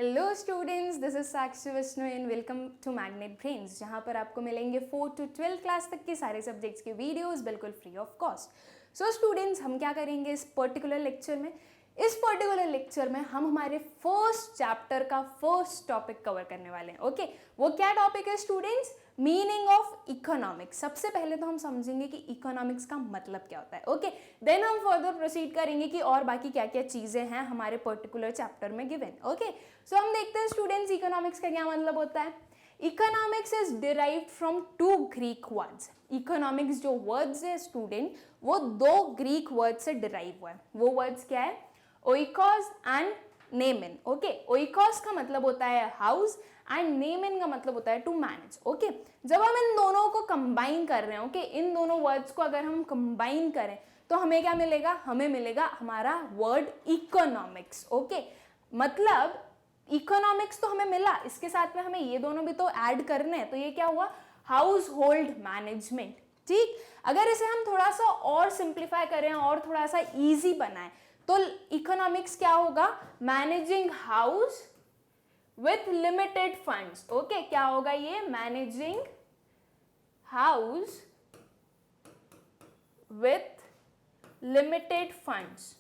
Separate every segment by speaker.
Speaker 1: Hello students, this is Sakshi Vishnu and welcome to Magnet Brains, जहाँ पर आपको मिलेंगे 4 to 12 क्लास तक के सारे सब्जेक्ट्स के वीडियोस बिल्कुल free of cost. So students, हम क्या करेंगे इस पर्टिकुलर लेक्चर में? इस पर्टिकुलर लेक्चर में हम हमारे फर्स्ट चैप्टर का फर्स्ट टॉपिक कवर करने वाले हैं। ओके, वो क्या टॉपिक है स्टूडेंट्स? Meaning of economics. सबसे पहले तो हम समझेंगे कि इकोनॉमिक्स का मतलब क्या होता है। ओके, देन हम फर्दर प्रोसीड करेंगे कि और बाकी क्या क्या चीजें हैं हमारे पर्टिकुलर चैप्टर में गिवन। ओके, सो हम देखते हैं स्टूडेंट्स इकोनॉमिक्स का क्या मतलब होता है। Economics is derived from 2 Greek words. Economics जो वर्ड्स है स्टूडेंट, वो 2 ग्रीक वर्ड से डिराइव हुआ है। वो वर्ड्स क्या है? Oikos and नेमेन। ओके, ओइकोस का मतलब होता है हाउस एंड नेमेन का मतलब होता है टू मैनेज। ओके, जब हम इन दोनों को कंबाइन कर रहे हैं, ओके, इन दोनों वर्ड्स को अगर हम कंबाइन करें तो हमें क्या मिलेगा? हमें मिलेगा हमारा वर्ड इकोनॉमिक्स। ओके, मतलब इकोनॉमिक्स तो हमें मिला, इसके साथ में हमें ये दोनों भी तो ऐड करने हैं, तो ये क्या हुआ? House hold management. ठीक, अगर इसे हम थोड़ा सा और सिंप्लीफाई करें और थोड़ा सा इजी बनाएं तो इकोनॉमिक्स क्या होगा? Managing house with limited funds. Okay, क्या होगा ये? Managing house with limited funds.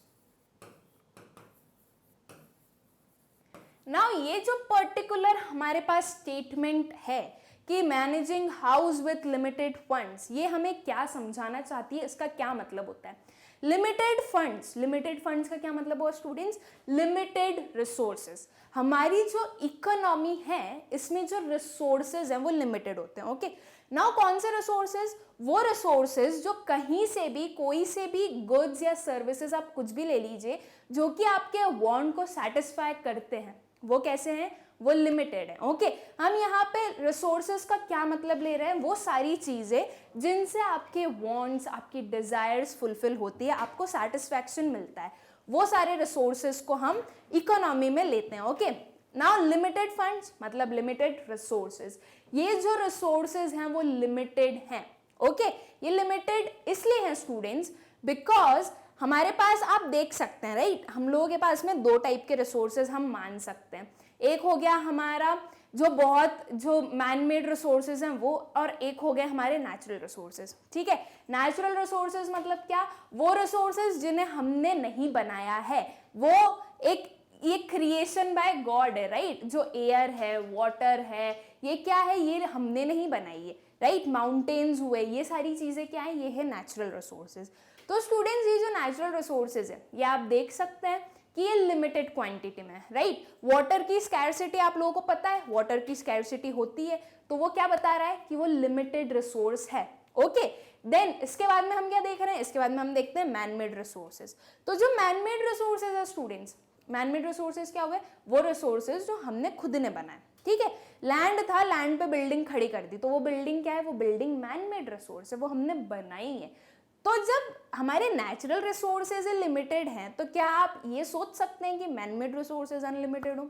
Speaker 1: Now ये जो पर्टिकुलर हमारे पास स्टेटमेंट है कि managing house with limited funds, ये हमें क्या समझाना चाहती है? इसका क्या मतलब होता है? लिमिटेड फंड्स, लिमिटेड फंड्स का क्या मतलब हुआ स्टूडेंट्स? Limited resources. हमारी जो इकोनॉमी है इसमें जो रिसोर्सेज हैं वो लिमिटेड होते हैं। ओके, नाउ कौन से रिसोर्सेज? वो रिसोर्सेज जो कहीं से भी, कोई से भी गुड्स या सर्विसेज, आप कुछ भी ले लीजिए, जो कि आपके वांट को सेटिस्फाई करते हैं, वो कैसे हैं? वो लिमिटेड है। ओके, हम यहाँ पे रिसोर्सेज का क्या मतलब ले रहे हैं? वो सारी चीजें जिनसे आपके वांट्स, आपकी डिजायर्स फुलफिल होती है, आपको सेटिस्फैक्शन मिलता है, वो सारे रिसोर्सेज को हम इकोनॉमी में लेते हैं। ओके, नाउ लिमिटेड फंड्स मतलब लिमिटेड रिसोर्सेज। ये जो रिसोर्सेज हैं वो लिमिटेड हैं। ओके, ये लिमिटेड इसलिए हैं स्टूडेंट्स बिकॉज हमारे पास, आप देख सकते हैं राइट, हम लोगों के पास में 2 टाइप के रिसोर्सेज हम मान सकते हैं। एक हो गया हमारा जो मैन मेड रिसोर्सेज हैं वो, और एक हो गए हमारे नेचुरल रिसोर्सेज। ठीक है, नेचुरल रिसोर्सेज मतलब क्या? वो रिसोर्सेज जिन्हें हमने नहीं बनाया है, वो ये क्रिएशन बाय गॉड है राइट। जो एयर है, वाटर है, ये क्या है? ये हमने नहीं बनाई है राइट। माउंटेन्स हुए, ये सारी चीजें क्या है? ये है नेचुरल रिसोर्सेज। तो स्टूडेंट्स, ये जो नेचुरल रिसोर्सेज है, ये आप देख सकते हैं कि ये लिमिटेड क्वांटिटी में है राइट। वाटर की स्कैरसिटी आप लोगों को पता है, वाटर की स्कैरसिटी होती है, तो वो क्या बता रहा है? कि वो लिमिटेड रिसोर्स है। ओके, देन इसके बाद में हम क्या देख रहे हैं? इसके बाद में हम देखते हैं मैन मेड रिसोर्सेज। तो जो मैन मेड रिसोर्सेज है स्टूडेंट्स, मैन मेड रिसोर्सेज क्या हुए? वो रिसोर्सेज जो हमने खुद ने बनाए। ठीक है, लैंड था, लैंड पे बिल्डिंग खड़ी कर दी, तो वो बिल्डिंग क्या है? वो बिल्डिंग मैन मेड रिसोर्स है, वो हमने बनाई है। तो जब हमारे नेचुरल रिसोर्सेज लिमिटेड हैं, तो क्या आप ये सोच सकते हैं कि मैन मेड रिसोर्सेज अनलिमिटेड हो?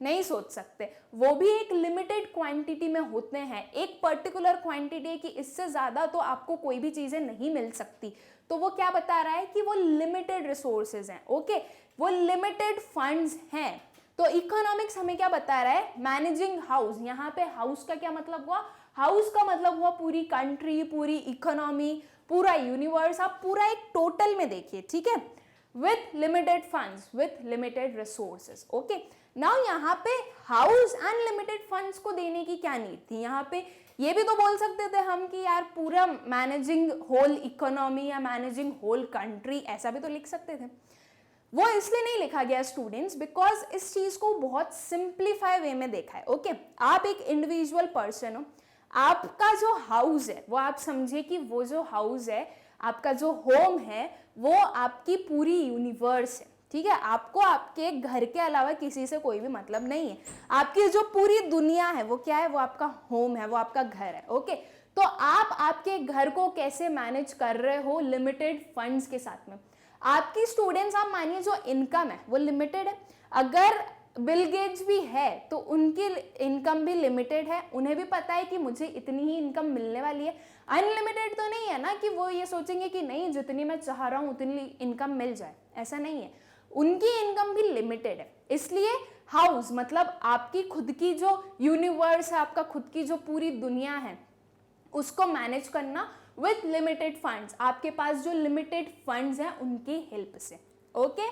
Speaker 1: नहीं सोच सकते। वो भी एक लिमिटेड क्वांटिटी में होते हैं, एक पर्टिकुलर क्वांटिटी की इससे ज्यादा तो आपको कोई भी चीजें नहीं मिल सकती। तो वो क्या बता रहा है? कि वो लिमिटेड रिसोर्सेज हैं। ओके, वो लिमिटेड फंड्स हैं। तो इकोनॉमिक्स हमें क्या बता रहा है? Managing house. यहाँ पे हाउस का क्या मतलब हुआ? हाउस का मतलब हुआ पूरी कंट्री, पूरी इकोनॉमी, पूरा यूनिवर्स। आप पूरा एक टोटल में देखिए, ठीक है, with limited funds, with limited resources. Okay, now यहाँ पे हाउस एंड लिमिटेड फंड्स को देने की क्या नीड थी? यहाँ पे ये भी तो बोल सकते थे हम कि यार पूरा मैनेजिंग होल इकोनॉमी या मैनेजिंग होल कंट्री, ऐसा भी तो लिख सकते थे। वो इसलिए नहीं लिखा गया स्टूडेंट्स बिकॉज इस चीज को बहुत सिंप्लीफाई वे में देखा है। ओके, आप एक इंडिविजुअल पर्सन हो, आपका जो हाउस है वो आप समझिए कि वो जो हाउस है, आपका जो होम है, वो आपकी पूरी यूनिवर्स है। ठीक है, आपको आपके घर के अलावा किसी से कोई भी मतलब नहीं है। आपकी जो पूरी दुनिया है वो क्या है? वो आपका होम है, वो आपका घर है। ओके, तो आप आपके घर को कैसे मैनेज कर रहे हो? लिमिटेड फंड्स के साथ में। आपकी स्टूडेंट्स, आप मानिए जो इनकम है वो लिमिटेड है। अगर बिल गेट्स भी है तो उनकी इनकम भी लिमिटेड है, उन्हें भी पता है कि मुझे इतनी ही इनकम मिलने वाली है। अनलिमिटेड तो नहीं है ना कि वो ये सोचेंगे कि नहीं जितनी मैं चाह रहा हूं उतनी इनकम मिल जाए, ऐसा नहीं है। उनकी इनकम भी लिमिटेड है, इसलिए हाउस मतलब आपकी खुद की जो यूनिवर्स है, आपका खुद की जो पूरी दुनिया है, उसको मैनेज करना विथ लिमिटेड फंड्स, आपके पास जो लिमिटेड फंड्स हैं उनकी हेल्प से। ओके,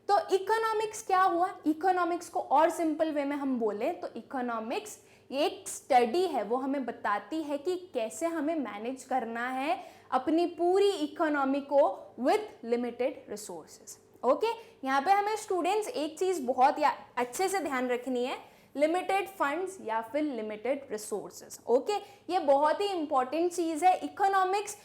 Speaker 1: तो इकोनॉमिक्स क्या हुआ? इकोनॉमिक्स को और सिंपल वे में हम बोले तो इकोनॉमिक्स एक स्टडी है, वो हमें बताती है कि कैसे हमें मैनेज करना है अपनी पूरी इकोनॉमी को विथ लिमिटेड रिसोर्सेज। ओके, यहाँ पे हमें स्टूडेंट्स एक चीज बहुत अच्छे से ध्यान रखनी है, लिमिटेड फंड्स या फिर लिमिटेड रिसोर्सेज। ओके, ये बहुत ही इंपॉर्टेंट चीज है। इकोनॉमिक्स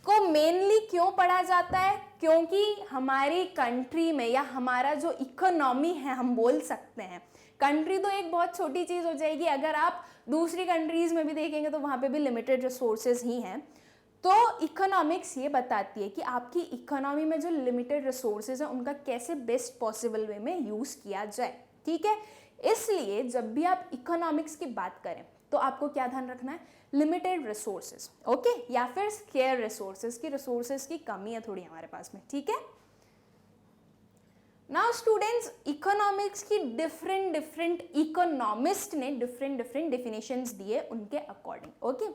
Speaker 1: को मेनली क्यों पढ़ा जाता है? क्योंकि हमारी कंट्री में या हमारा जो इकोनॉमी है, हम बोल सकते हैं, कंट्री तो एक बहुत छोटी चीज हो जाएगी, अगर आप दूसरी कंट्रीज में भी देखेंगे तो वहां पे भी लिमिटेड रिसोर्सेज ही हैं। तो इकोनॉमिक्स ये बताती है कि आपकी इकोनॉमी में जो लिमिटेड रिसोर्सेज हैं उनका कैसे बेस्ट पॉसिबल वे में यूज किया जाए। ठीक है, इसलिए जब भी आप इकोनॉमिक्स की बात करें तो आपको क्या ध्यान रखना है? Limited resources. ओके, या फिर स्केयर रिसोर्सेज की, रिसोर्सेज की कमी है थोड़ी हमारे पास में। ठीक है, नाउ स्टूडेंट्स, इकोनॉमिक्स की डिफरेंट इकोनॉमिस्ट ने डिफरेंट डेफिनेशंस दिए उनके अकॉर्डिंग। ओके,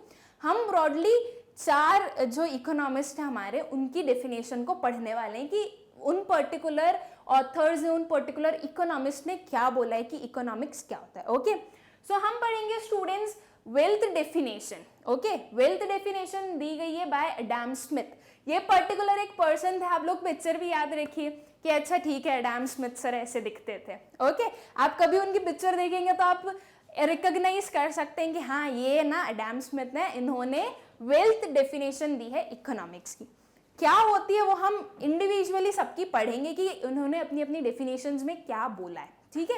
Speaker 1: हम ब्रॉडली 4 जो इकोनॉमिस्ट हैं हमारे, उनकी डेफिनेशन को पढ़ने वाले हैं कि उन पर्टिकुलर ऑथर्स ने, उन पर्टिकुलर इकोनॉमिस्ट ने क्या बोला है कि इकोनॉमिक्स क्या होता है। ओके, सो हम पढ़ेंगे students wealth definition. Okay, wealth definition दी गई है बाय एडम स्मिथ। ये पर्टिकुलर एक पर्सन थे, आप लोग पिक्चर भी याद रखिए कि अच्छा ठीक है एडम स्मिथ सर ऐसे दिखते थे। ओके, आप कभी उनकी पिक्चर देखेंगे तो आप रिकॉग्नाइज कर सकते हैं कि हाँ ये ना एडम स्मिथ ने, इन्होंने वेल्थ डेफिनेशन दी है इकोनॉमिक्स की। क्या होती है वो हम इंडिविजुअली सबकी पढ़ेंगे कि उन्होंने अपनी अपनी डेफिनेशंस में क्या बोला है। ठीक है,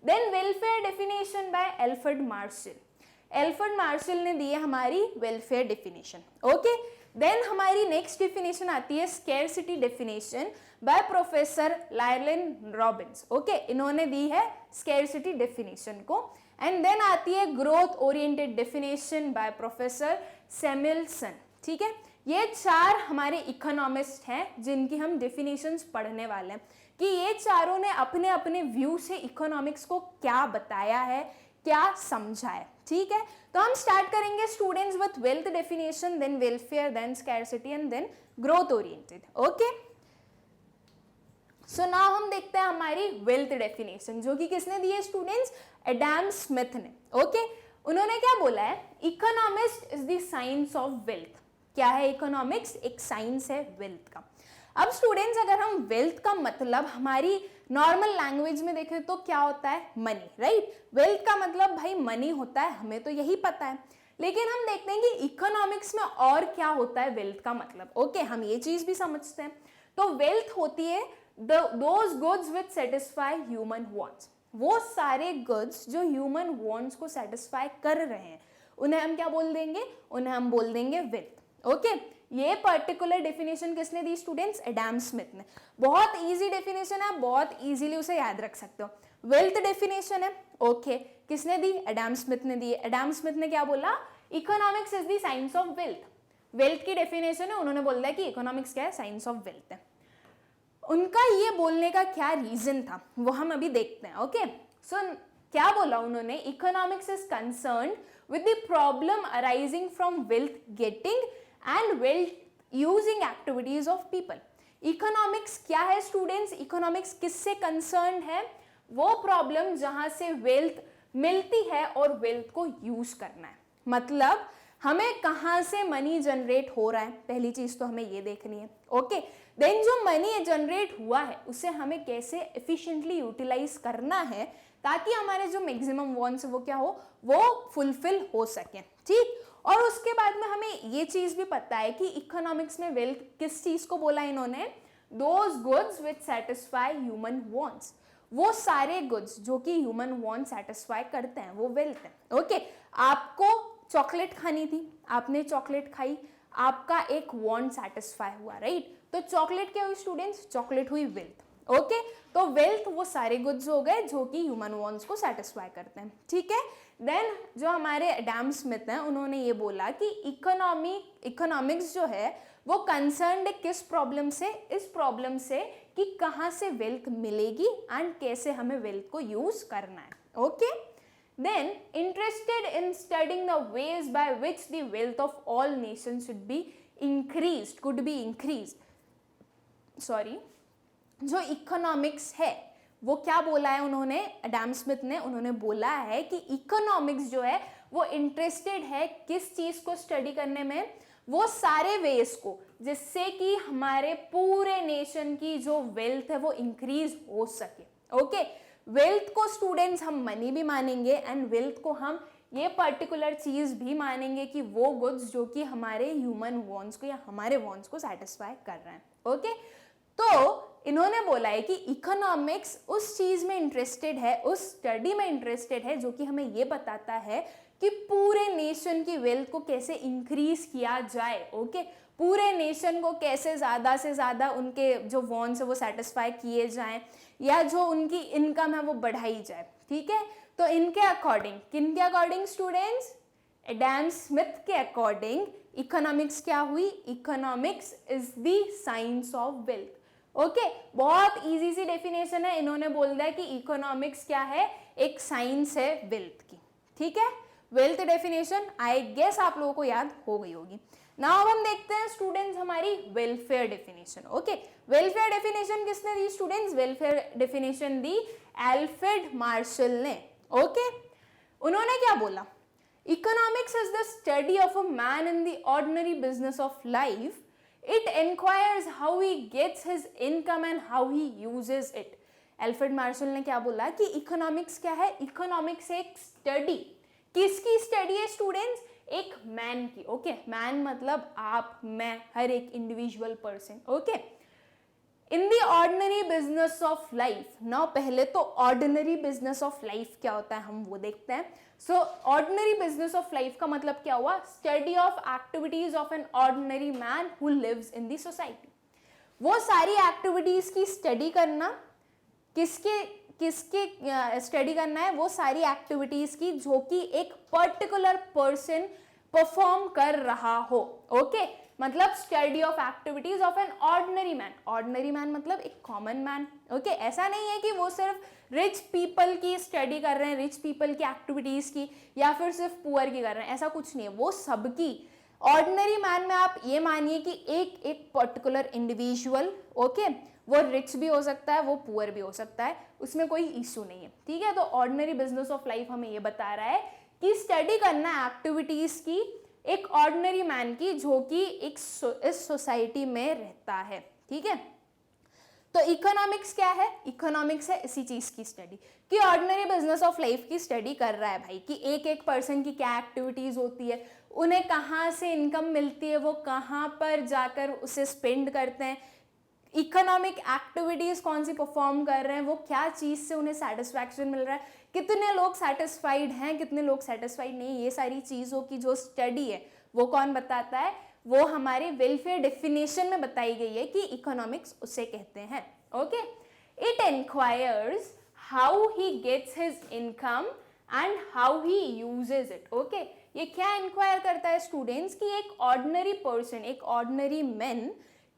Speaker 1: then welfare definition by Alfred Marshall. Alfred Marshall ने दी है हमारी वेलफेयर डेफिनेशन। ओके, देन हमारी नेक्स्ट डेफिनेशन आती है scarcity definition by professor Lionel Robbins. Okay, इन्होंने दी है स्कैरसिटी डेफिनेशन को। एंड देन आती है growth oriented definition by professor Samuelson. ठीक है, ये 4 हमारे इकोनॉमिस्ट हैं जिनकी हम डेफिनेशंस पढ़ने वाले हैं कि ये चारों ने अपने अपने व्यू से इकोनॉमिक्स को क्या बताया है, क्या समझा है। ठीक है, तो हम स्टार्ट करेंगे students with wealth definition, then welfare, then scarcity and then growth oriented. Okay, so now हम देखते हैं हमारी वेल्थ डेफिनेशन, जो कि किसने दी है स्टूडेंट्स? एडम स्मिथ ने। ओके, उन्होंने क्या बोला है? Economist is the science of wealth. क्या है इकोनॉमिक्स? एक साइंस है वेल्थ का। अब स्टूडेंट्स, अगर हम वेल्थ का मतलब हमारी नॉर्मल लैंग्वेज में देखें तो क्या होता है? Money, right? वेल्थ का मतलब भाई मनी होता है, हमें तो यही पता है। लेकिन हम देखते हैं कि इकोनॉमिक्स में और क्या होता है वेल्थ का मतलब। ओके, हम ये चीज भी समझते हैं। तो वेल्थ होती है those goods which satisfy human wants. वो सारे गुड्स जो ह्यूमन वांट्स को सेटिस्फाई कर रहे हैं, उन्हें हम क्या बोल देंगे? उन्हें हम बोल देंगे वेल्थ। ओके, ये पर्टिकुलर डेफिनेशन किसने दी स्टूडेंट्स? एडम स्मिथ ने। बहुत इजी डेफिनेशन है, बहुत इजीली उसे याद रख सकते हो। वेल्थ डेफिनेशन है, ओके, किसने दी? एडम स्मिथ ने दी। एडम स्मिथ ने क्या बोला? Economics is the science of wealth. Wealth की डेफिनेशन है, उन्होंने बोल दिया कि इकोनॉमिक्स क्या है? साइंस ऑफ वेल्थ है। उनका ये बोलने का क्या रीजन था वो हम अभी देखते हैं। ओके, सो क्या बोला उन्होंने? Economics is concerned with the problem arising from wealth getting and wealth using activities of people. Economics क्या है स्टूडेंट्स? इकोनॉमिक्स किससे कंसर्न्ड है? वो प्रॉब्लम जहां से वेल्थ मिलती है और वेल्थ को यूज करना है। मतलब हमें कहां से मनी जनरेट हो रहा है, पहली चीज तो हमें ये देखनी है। ओके, देन जो मनी जनरेट हुआ है उसे हमें कैसे एफिशिएंटली यूटिलाइज करना है ताकि हमारे जो मैक्सिमम वांट्स वो क्या हो, वो फुलफिल हो सके। ठीक, और उसके बाद में हमें ये चीज भी पता है कि इकोनॉमिक्स में वेल्थ किस चीज को बोला इन्होंने? Those goods which satisfy human wants. वो सारे गुड्स जो कि ह्यूमन वांट सेटिस्फाई करते हैं वो वेल्थ है। ओके, आपको चॉकलेट खानी थी, आपने चॉकलेट खाई, आपका एक वांट सेटिस्फाई हुआ, राइट? तो चॉकलेट क्या हुई स्टूडेंट्स? चॉकलेट हुई वेल्थ। ओके, तो वेल्थ वो सारे गुड्स हो गए जो कि ह्यूमन वांट्स को सेटिस्फाई करते हैं। ठीक है, देन जो हमारे एडम स्मिथ हैं उन्होंने ये बोला कि इकोनॉमिक्स जो है वो कंसर्न्ड किस प्रॉब्लम से? इस प्रॉब्लम से कि कहाँ से वेल्थ मिलेगी एंड कैसे हमें वेल्थ को यूज करना है. Okay, then interested in studying the ways by which the wealth of all nations should be increased, could be increased. Sorry, जो इकोनॉमिक्स है वो क्या बोला है उन्होंने, एडम स्मिथ ने, उन्होंने बोला है कि इकोनॉमिक्स जो है वो इंटरेस्टेड है किस चीज को स्टडी करने में, वो सारे वेज को, जिससे कि हमारे पूरे नेशन की जो वेल्थ है वो इंक्रीज हो सके. ओके, वेल्थ को स्टूडेंट्स हम मनी भी मानेंगे एंड वेल्थ को हम ये पर्टिकुलर चीज भी मानेंगे कि वो गुड्स जो कि हमारे ह्यूमन वांट्स को या हमारे वांट्स को सेटिस्फाई कर रहे हैं. ओके, तो इन्होंने बोला है कि इकोनॉमिक्स उस चीज में इंटरेस्टेड है, उस स्टडी में इंटरेस्टेड है जो कि हमें ये बताता है कि पूरे नेशन की वेल्थ को कैसे इंक्रीज किया जाए. ओके, पूरे नेशन को कैसे ज़्यादा से ज़्यादा उनके जो वांट्स है वो सेटिस्फाई किए जाएं या जो उनकी इनकम है वो बढ़ाई जाए. ठीक है, तो इनके अकॉर्डिंग, किनके अकॉर्डिंग स्टूडेंट्स, एडम स्मिथ के अकॉर्डिंग इकोनॉमिक्स क्या हुई, economics is the science of wealth. Okay, बहुत इजी सी डेफिनेशन है. इन्होंने बोल दिया कि इकोनॉमिक्स क्या है, एक साइंस है वेल्थ की. ठीक है, वेल्थ डेफिनेशन आई गेस आप लोगों को याद हो गई होगी. नाउ अब हम देखते हैं स्टूडेंट्स हमारी welfare definition. Okay, welfare definition किसने दी स्टूडेंट्स, वेलफेयर डेफिनेशन दी एल्फ्रेड मार्शल ने. ओके, उन्होंने क्या बोला, economics is the study of a man in the ordinary business of life. It inquires how he gets his income and how he uses it. Alfred Marshall ने क्या बोला कि economics क्या है, इकोनॉमिक्स एक स्टडी, किसकी स्टडी है students, एक मैन की. ओके, मैन मतलब आप, मैं, हर एक individual person. Okay, in the ordinary business of life. Now पहले तो ऑर्डिनरी बिजनेस ऑफ लाइफ क्या होता है हम वो देखते हैं. So ordinary business of life का मतलब क्या हुआ, study of activities of an ordinary man who lives in the society. वो सारी एक्टिविटीज की स्टडी करना, किसके किसके स्टडी करना है, वो सारी एक्टिविटीज की जो कि एक पर्टिकुलर पर्सन परफॉर्म कर रहा हो. ओके, मतलब study of activities of an ordinary man. Ordinary man मतलब एक कॉमन मैन. ओके, ऐसा नहीं है कि वो सिर्फ रिच पीपल की स्टडी कर रहे हैं, रिच पीपल की एक्टिविटीज की, या फिर सिर्फ पुअर की कर रहे हैं, ऐसा कुछ नहीं है. वो सबकी, ऑर्डिनरी मैन में आप ये मानिए कि एक एक पर्टिकुलर इंडिविजुअल, ओके, वो रिच भी हो सकता है, वो पुअर भी हो सकता है, उसमें कोई इशू नहीं है. ठीक है, तो ऑर्डिनरी बिजनेस ऑफ लाइफ हमें ये बता रहा है कि स्टडी करना एक्टिविटीज की एक ऑर्डिनरी मैन की जो कि एक इस सोसाइटी में रहता है. ठीक है, तो इकोनॉमिक्स क्या है, इकोनॉमिक्स है इसी चीज की स्टडी कि ऑर्डिनरी बिजनेस ऑफ लाइफ की स्टडी कर रहा है भाई, कि एक एक पर्सन की क्या एक्टिविटीज होती है, उन्हें कहाँ से इनकम मिलती है, वो कहाँ पर जाकर उसे स्पेंड करते हैं, इकोनॉमिक एक्टिविटीज कौन सी परफॉर्म कर रहे हैं, वो क्या चीज से उन्हें सेटिस्फैक्शन मिल रहा है, कितने लोग सेटिस्फाइड हैं, कितने लोग सेटिस्फाइड नहीं. ये सारी चीजों की जो स्टडी है वो कौन बताता है, वो हमारे वेलफेयर डेफिनेशन में बताई गई है कि इकोनॉमिक्स उसे कहते हैं. Okay, it inquires how he gets his income and how he uses it. Okay, ये क्या इंक्वायर करता है स्टूडेंट्स कि एक ऑर्डिनरी पर्सन, एक ऑर्डिनरी मैन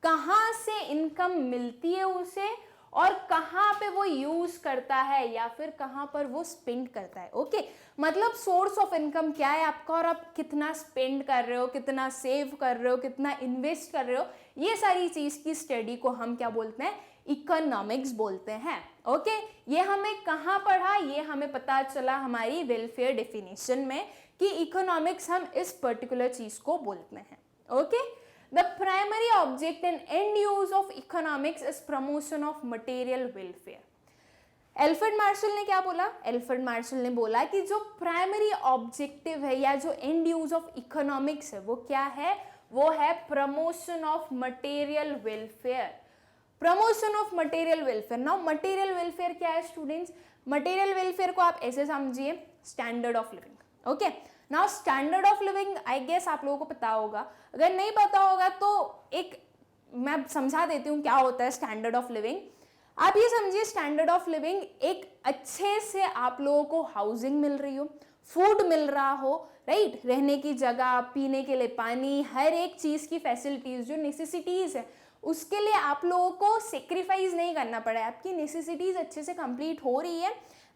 Speaker 1: कहाँ से इनकम मिलती है उसे और कहाँ पे वो यूज करता है या फिर कहाँ पर वो स्पेंड करता है. ओके, मतलब सोर्स ऑफ इनकम क्या है आपका और आप कितना स्पेंड कर रहे हो, कितना सेव कर रहे हो, कितना इन्वेस्ट कर रहे हो, ये सारी चीज की स्टडी को हम क्या बोलते हैं, इकोनॉमिक्स बोलते हैं. ओके, ये हमें कहाँ पढ़ा, ये हमें पता चला हमारी वेलफेयर डेफिनेशन में कि इकोनॉमिक्स हम इस पर्टिकुलर चीज को बोलते हैं. Okay, The primary object and end use of economics is promotion of material welfare. Alfred Marshall ने क्या बोला, एल्फ्रेड मार्शल ने बोला कि जो प्राइमरी ऑब्जेक्टिव है या जो एंड यूज ऑफ इकोनॉमिक्स है वो क्या है, वो है promotion of material welfare. Promotion of material welfare. Now material welfare क्या है स्टूडेंट्स, मटेरियल वेलफेयर को आप ऐसे समझिए, standard of living. Okay, now standard of living I guess आप लोगों को पता होगा, अगर नहीं पता होगा तो एक मैं समझा देती हूँ क्या होता है स्टैंडर्ड ऑफ लिविंग. आप ये समझिए, स्टैंडर्ड ऑफ लिविंग एक अच्छे से आप लोगों को हाउसिंग मिल रही हो, फूड मिल रहा हो, राइट, रहने की जगह, पीने के लिए पानी, हर एक चीज की फैसिलिटीज जो नेसेसिटीज है उसके लिए आप लोगों को सेक्रीफाइस नहीं करना पड़ा है, आपकी नेसेसिटीज अच्छे से कंप्लीट हो रही है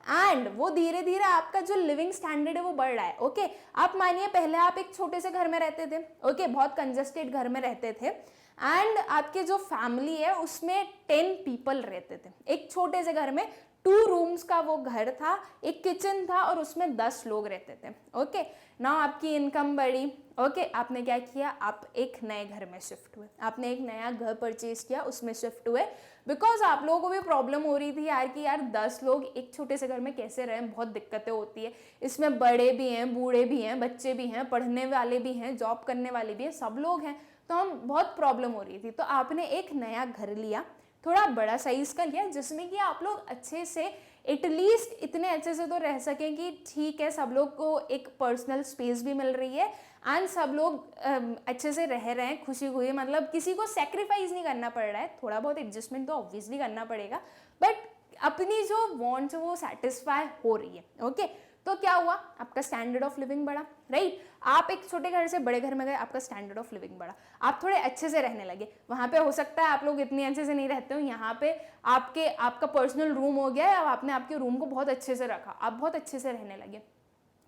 Speaker 1: एंड वो धीरे धीरे आपका जो लिविंग स्टैंडर्ड है वो बढ़ रहा है। ओके आप मानिए पहले आप एक छोटे से घर में रहते थे, ओके बहुत कंजस्टेड घर में रहते थे एंड आपके जो फैमिली है उसमें 10 पीपल रहते थे, एक छोटे से घर में 2 रूम्स का वो घर था, एक किचन था और उसमें 10 लोग रहते थे। ओके नाउ आपकी इनकम बढ़ी, ओके आपने क्या किया, आप एक नए घर में शिफ्ट हुए, आपने एक नया घर परचेज किया, उसमें शिफ्ट हुए बिकॉज आप लोगों को भी प्रॉब्लम हो रही थी यार कि यार 10 लोग एक छोटे से घर में कैसे रहें, बहुत दिक्कतें होती है, इसमें बड़े भी हैं, बूढ़े भी हैं, बच्चे भी हैं, पढ़ने वाले भी हैं, जॉब करने वाले भी हैं, सब लोग हैं, तो हम बहुत प्रॉब्लम हो रही थी। तो आपने एक नया घर लिया, थोड़ा बड़ा साइज का लिया जिसमें कि आप लोग अच्छे से एटलीस्ट इतने अच्छे से तो रह सकें कि ठीक है सब लोग को एक पर्सनल स्पेस भी मिल रही है एंड सब लोग अच्छे से रह रहे हैं खुशी खुशी, मतलब किसी को सेक्रीफाइस नहीं करना पड़ रहा है, थोड़ा बहुत एडजस्टमेंट तो ऑब्वियसली करना पड़ेगा बट अपनी जो वांट्स वो सेटिस्फाई हो रही है। ओके तो क्या हुआ, आपका स्टैंडर्ड ऑफ लिविंग बढ़ा, राइट आप एक छोटे घर से बड़े घर में गए, आपका स्टैंडर्ड ऑफ लिविंग बढ़ा, आप थोड़े अच्छे से रहने लगे। वहाँ पे हो सकता है आप लोग इतने अच्छे से नहीं रहते हो, यहाँ पे आपका पर्सनल रूम हो गया है, अब आपने आपके रूम को बहुत अच्छे से रखा, आप बहुत अच्छे से रहने लगे।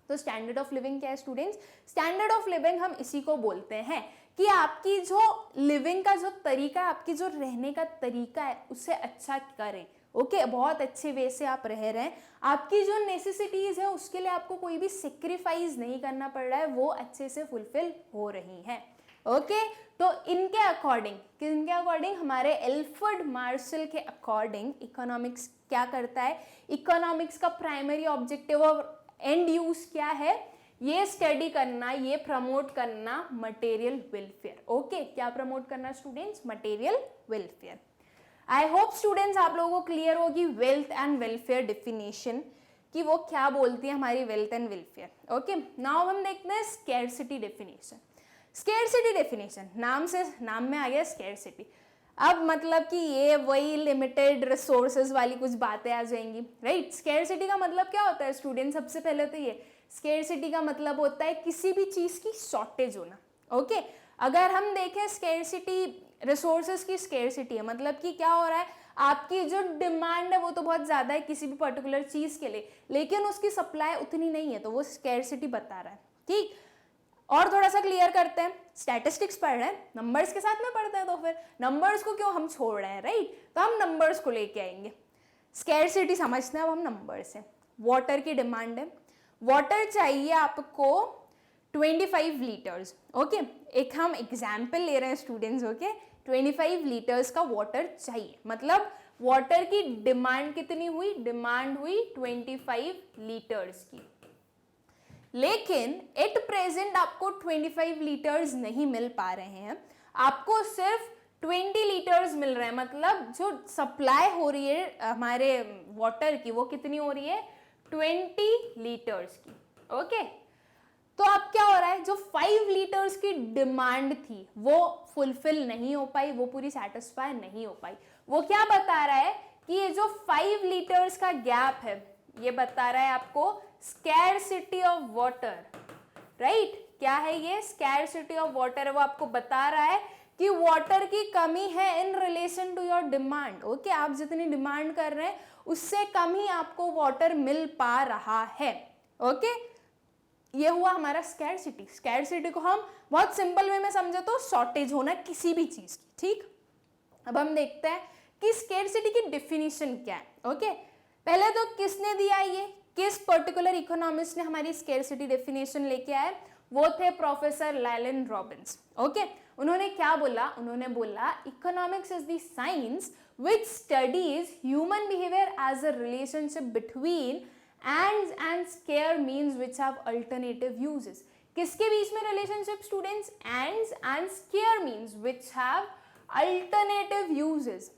Speaker 1: तो स्टैंडर्ड ऑफ लिविंग क्या है स्टूडेंट्स, स्टैंडर्ड ऑफ लिविंग हम इसी को बोलते हैं कि आपकी जो लिविंग का जो तरीका है, आपकी जो रहने का तरीका है उसे अच्छा करें। ओके बहुत अच्छे वे से आप रह रहे हैं, आपकी जो नेसेसिटीज है उसके लिए आपको कोई भी सेक्रीफाइस नहीं करना पड़ रहा है, वो अच्छे से फुलफिल हो रही हैं। ओके तो इनके अकॉर्डिंग हमारे एल्फ्रेड मार्शल के अकॉर्डिंग इकोनॉमिक्स क्या करता है, इकोनॉमिक्स का प्राइमरी ऑब्जेक्टिव और एंड यूज क्या है, ये स्टडी करना, ये प्रमोट करना मटेरियल वेलफेयर। ओके क्या प्रमोट करना students, material welfare. I hope students आप लोगों को क्लियर होगी वेल्थ एंड वेलफेयर डिफिनेशन कि वो क्या बोलती है हमारी wealth and welfare. Okay now हम देखते हैं स्कैरसिटी डेफिनेशन। स्कैरसिटी डेफिनेशन नाम में आ गया स्कैरसिटी, अब मतलब कि ये वही लिमिटेड रिसोर्सेज वाली कुछ बातें आ जाएंगी, राइट। स्कैरसिटी का मतलब क्या होता है स्टूडेंट, सबसे पहले तो ये स्कैरसिटी का मतलब होता है किसी भी चीज की शॉर्टेज होना। ओके अगर हम देखें स्कैरसिटी, रिसोर्सेज की स्कैरसिटी है मतलब कि क्या हो रहा है, आपकी जो डिमांड है वो तो बहुत ज़्यादा है किसी भी पर्टिकुलर चीज़ के लिए, लेकिन उसकी सप्लाई उतनी नहीं है, तो वो स्कैरसिटी बता रहा है। ठीक और थोड़ा सा क्लियर करते हैं, स्टैटिस्टिक्स पढ़ रहे हैं, नंबर्स के साथ में पढ़ते हैं, तो फिर नंबर्स को क्यों हम छोड़ रहे हैं, राइट। तो हम नंबर्स को लेके आएंगे, स्कैरसिटी समझते हैं अब हम नंबर से। वाटर की डिमांड है, वाटर चाहिए आपको 25 लीटर्स। ओके एक हम एग्जाम्पल ले रहे हैं स्टूडेंट्स, ओके 25 लीटर्स का वाटर चाहिए, मतलब वाटर की डिमांड कितनी हुई, डिमांड हुई 25 लीटर्स की, लेकिन एट प्रेजेंट आपको 25 लीटर्स नहीं मिल पा रहे हैं, आपको सिर्फ 20 लीटर्स मिल रहे हैं, मतलब जो सप्लाई हो रही है हमारे वाटर की वो कितनी हो रही है 20 लीटर्स की। ओके तो अब क्या हो रहा है, जो 5 लीटर्स की डिमांड थी वो फुलफिल नहीं हो पाई, वो पूरी सेटिस्फाई नहीं हो पाई। वो क्या बता रहा है कि ये जो 5 लीटर्स का गैप है ये बता रहा है आपको स्कैरसिटी ऑफ वाटर, राइट। क्या है ये, स्कैरसिटी ऑफ वाटर है, वो आपको बता रहा है कि वाटर की कमी है in relation to your demand. Okay आप जितनी डिमांड कर रहे हैं उससे कम ही आपको वाटर मिल पा रहा है। ओके ये हुआ हमारा स्कैरसिटी। स्कैरसिटी को हम बहुत सिंपल वे में समझे तो शॉर्टेज होना किसी भी चीज की। ठीक अब हम देखते हैं कि स्कैरसिटी की डेफिनेशन क्या है। ओके पहले तो किसने दिया, ये किस पर्टिकुलर इकोनॉमिस्ट ने हमारी स्कैरसिटी डेफिनेशन लेके आए, वो थे प्रोफेसर लैलन रॉबिन्स। ओके उन्होंने क्या बोला, उन्होंने बोला economics is the science which studies human behaviour as a relationship between ends and scarce means which have alternative uses. किसके बीच में relationship students, ends and scarce means which have alternative uses.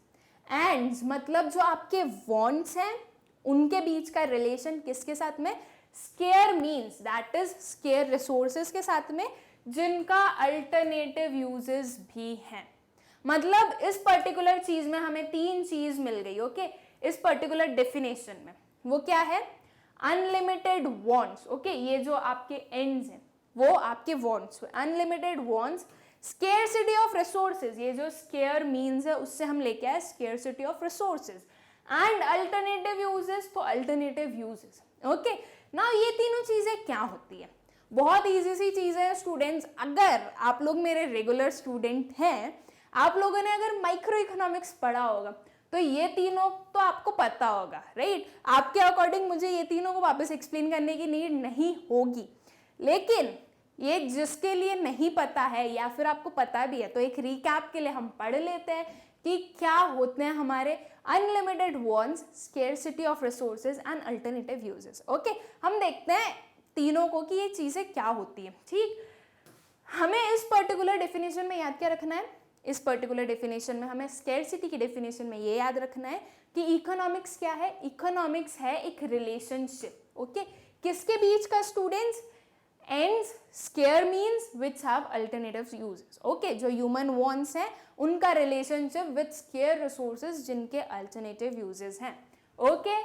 Speaker 1: Ends मतलब जो आपके wants हैं उनके बीच का relation किसके साथ में, square means that is square resources के साथ में जिनका अल्टरनेटिव यूजेस भी हैं। मतलब इस पर्टिकुलर चीज में हमें 3 चीज मिल गई। ओके इस पर्टिकुलर डेफिनेशन में वो क्या है, अनलिमिटेड वॉन्ट्स। ओके ये जो आपके एंड्स हैं वो आपके वॉन्ट्स हुए, unlimited wants, scarcity of resources, ये जो स्केयर मीन्स है उससे हम लेके आए scarcity of resources, and alternative uses, तो अल्टरनेटिव यूजेस। ओके, नाउ ये तीनों चीजें क्या होती है? बहुत इजी सी चीजें हैं स्टूडेंट्स। अगर आप लोग मेरे रेगुलर स्टूडेंट हैं, आप लोगों ने अगर माइक्रो इकोनॉमिक्स पढ़ा होगा तो ये तीनों तो आपको पता होगा, राइट? आपके अकॉर्डिंग मुझे ये तीनों को वापस एक्सप्लेन करने की नीड नहीं होगी, लेकिन ये जिसके लिए नहीं पता है या फिर आपको पता भी है तो एक रिकैप के लिए हम पढ़ लेते हैं कि क्या होते हैं हमारे unlimited wants, scarcity of resources and alternative uses. Okay, हम देखते हैं तीनों को कि ये चीजें क्या होती है। ठीक, हमें इस पर्टिकुलर डेफिनेशन में याद क्या रखना है? इस पर्टिकुलर डेफिनेशन में हमें स्केर्सिटी की डेफिनेशन में ये याद रखना है कि इकोनॉमिक्स क्या है? इकोनॉमिक्स है एक रिलेशनशिप। ओके, किसके बीच का students? Ends, square means which have alternative uses. Okay, जो ह्यूमन वांट्स हैं उनका रिलेशनशिप विद स्केयर रिसोर्सेज जिनके अल्टरनेटिव यूजेस हैं। ओके,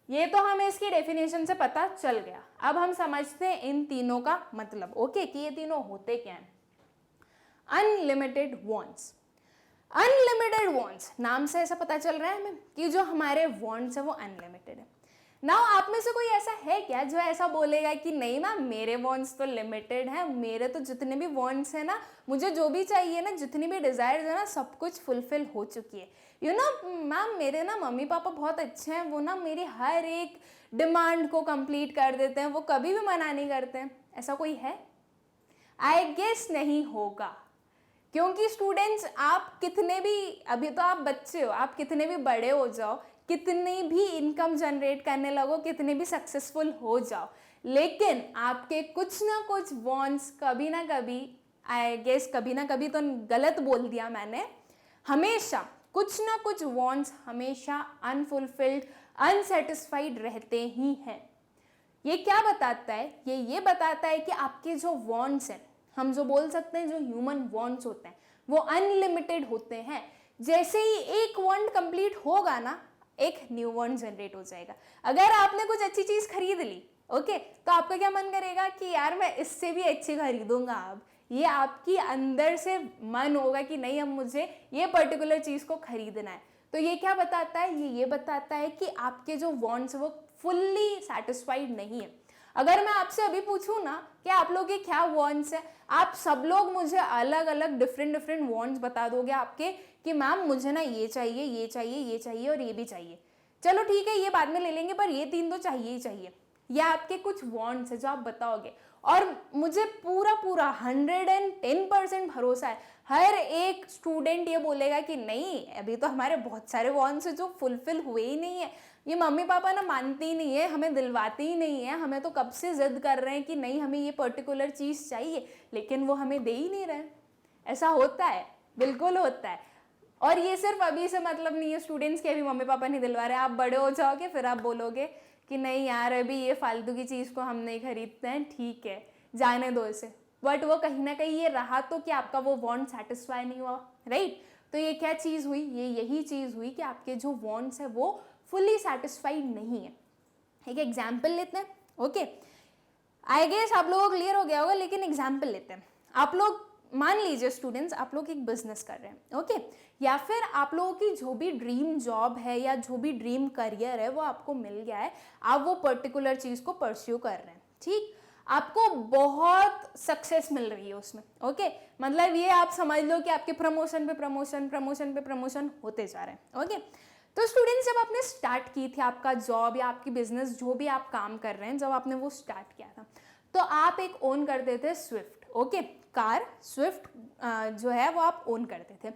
Speaker 1: ये तो हमें इसकी डेफिनेशन से पता चल गया। अब हम समझते हैं इन तीनों का मतलब। ओके, कि ये तीनों होते क्या हैं? Unlimited wants. अनलिमिटेड वांट्स, नाम से ऐसा पता चल रहा है हमें कि जो हमारे वांट्स है वो अनलिमिटेड है। नाउ आप में से कोई ऐसा है क्या जो ऐसा बोलेगा कि नहीं मैम मेरे वांट्स तो लिमिटेड है, मेरे तो जितने भी वांट्स है ना, मुझे जो भी चाहिए ना, जितनी भी डिजायर्स है ना, सब कुछ फुलफिल हो चुकी है। यू नो मैम मेरे ना मम्मी पापा बहुत अच्छे हैं, वो ना मेरी हर एक डिमांड को कंप्लीट कर देते हैं, वो कभी भी मना नहीं करते हैं। ऐसा कोई है? आई गेस नहीं होगा, क्योंकि स्टूडेंट्स आप कितने भी, अभी तो आप बच्चे हो, आप कितने भी बड़े हो जाओ, कितनी भी इनकम जनरेट करने लगो, कितने भी सक्सेसफुल हो जाओ, लेकिन आपके कुछ ना कुछ वांट्स कभी ना कभी, आई गेस कभी ना कभी तो गलत बोल दिया मैंने, हमेशा कुछ ना कुछ वांट्स हमेशा अनफुलफिल्ड, अनसेटिस्फाइड रहते ही हैं। ये क्या बताता है? ये बताता है कि आपके जो वांट्स हैं, हम जो बोल सकते हैं जो ह्यूमन वांट्स होते हैं वो अनलिमिटेड होते हैं। जैसे ही एक वांट कंप्लीट होगा ना, एक न्यू वांट जनरेट हो जाएगा। अगर आपने कुछ अच्छी चीज खरीद ली, ओके, तो आपका क्या मन करेगा कि यार मैं इससे भी अच्छी खरीदूंगा। अब ये आपकी अंदर से मन होगा कि नहीं अब मुझे ये पर्टिकुलर चीज को खरीदना है। तो ये क्या बताता है? ये बताता है कि आपके जो वांट्स वो फुल्ली सेटिस्फाइड नहीं है। अगर मैं आपसे अभी पूछूं ना कि आप लोग के क्या वांट्स है, आप सब लोग मुझे अलग अलग डिफरेंट वांट्स बता दोगे आपके कि मैम मुझे ना ये चाहिए, ये चाहिए, ये चाहिए और ये भी चाहिए। चलो ठीक है, ये बाद में ले लेंगे, पर ये तीन तो चाहिए ही चाहिए। ये आपके कुछ वांट्स है जो आप बताओगे, और मुझे पूरा 110% भरोसा है हर एक स्टूडेंट ये बोलेगा कि नहीं अभी तो हमारे बहुत सारे वांट्स है जो फुलफिल हुए ही नहीं है, ये मम्मी पापा ना मानते ही नहीं है, हमें दिलवाते ही नहीं है, हमें तो कब से जिद कर रहे हैं कि नहीं हमें ये पर्टिकुलर चीज़ चाहिए, लेकिन वो हमें दे ही नहीं रहे। ऐसा होता है, बिल्कुल होता है। और ये सिर्फ अभी से मतलब नहीं है स्टूडेंट्स के, अभी मम्मी पापा नहीं दिलवा रहे, आप बड़े हो जाओगे फिर आप बोलोगे कि नहीं यार अभी ये फालतू की चीज़ को हम नहीं खरीदते हैं, ठीक है जाने दो इसे। बट वो कहीं ना कहीं ये रहा तो कि आपका वो वांट सेटिस्फाई नहीं हुआ, राइट? तो ये क्या चीज़ हुई? ये यही चीज़ हुई कि आपके जो वांट्स है वो फुली सेटिस्फाइड नहीं है। एक एग्जाम्पल लेते हैं। ओके, आई गेस आप लोगों को क्लियर हो गया होगा, लेकिन एग्जाम्पल लेते हैं। आप लोग मान लीजिए स्टूडेंट्स, आप लोग एक बिजनेस कर रहे हैं, ओके, या फिर आप लोगों की जो भी ड्रीम जॉब है या जो भी ड्रीम करियर है वो आपको मिल गया है, आप वो पर्टिकुलर चीज़ को परस्यू कर रहे हैं, ठीक, आपको बहुत सक्सेस मिल रही है उसमें, ओके, मतलब ये आप समझ लो कि आपके प्रमोशन पे प्रमोशन, प्रमोशन पे प्रमोशन होते जा रहे हैं, ओके। तो स्टूडेंट्स जब आपने स्टार्ट की थी आपका जॉब या आपकी बिजनेस जो भी आप काम कर रहे हैं, जब आपने वो स्टार्ट किया था तो आप एक ओन करते थे स्विफ्ट, ओके, कार स्विफ्ट जो है वो आप ओन करते थे।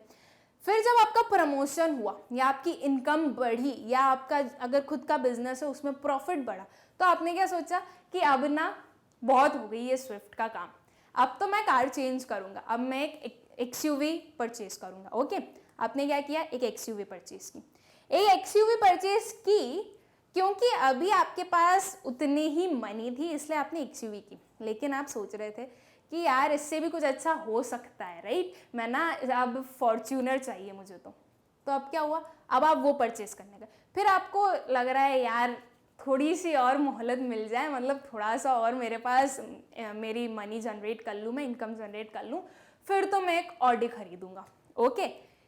Speaker 1: फिर जब आपका प्रमोशन हुआ या आपकी इनकम बढ़ी या आपका अगर खुद का बिजनेस है उसमें प्रॉफिट बढ़ा, तो आपने क्या सोचा कि अब ना बहुत हो गई ये स्विफ्ट का काम, अब तो मैं कार चेंज करूंगा, अब मैं एक एक्सयूवी परचेज करूंगा, ओके। आपने क्या किया? एक एक्सयूवी परचेज की। एक एक्सयूवी परचेज की क्योंकि अभी आपके पास उतनी ही मनी थी इसलिए आपने एक्सयूवी की, लेकिन आप सोच रहे थे कि यार इससे भी कुछ अच्छा हो सकता है, राइट, मैं ना अब फॉर्च्यूनर चाहिए मुझे, तो अब क्या हुआ? अब आप वो परचेज करने गए। फिर आपको लग रहा है यार थोड़ी सी और मोहलत मिल जाए, मतलब थोड़ा सा और मेरे पास मेरी मनी जनरेट कर लूँ, मैं इनकम जनरेट कर लूँ, फिर तो मैं एक ऑडी खरीदूंगा। ओके,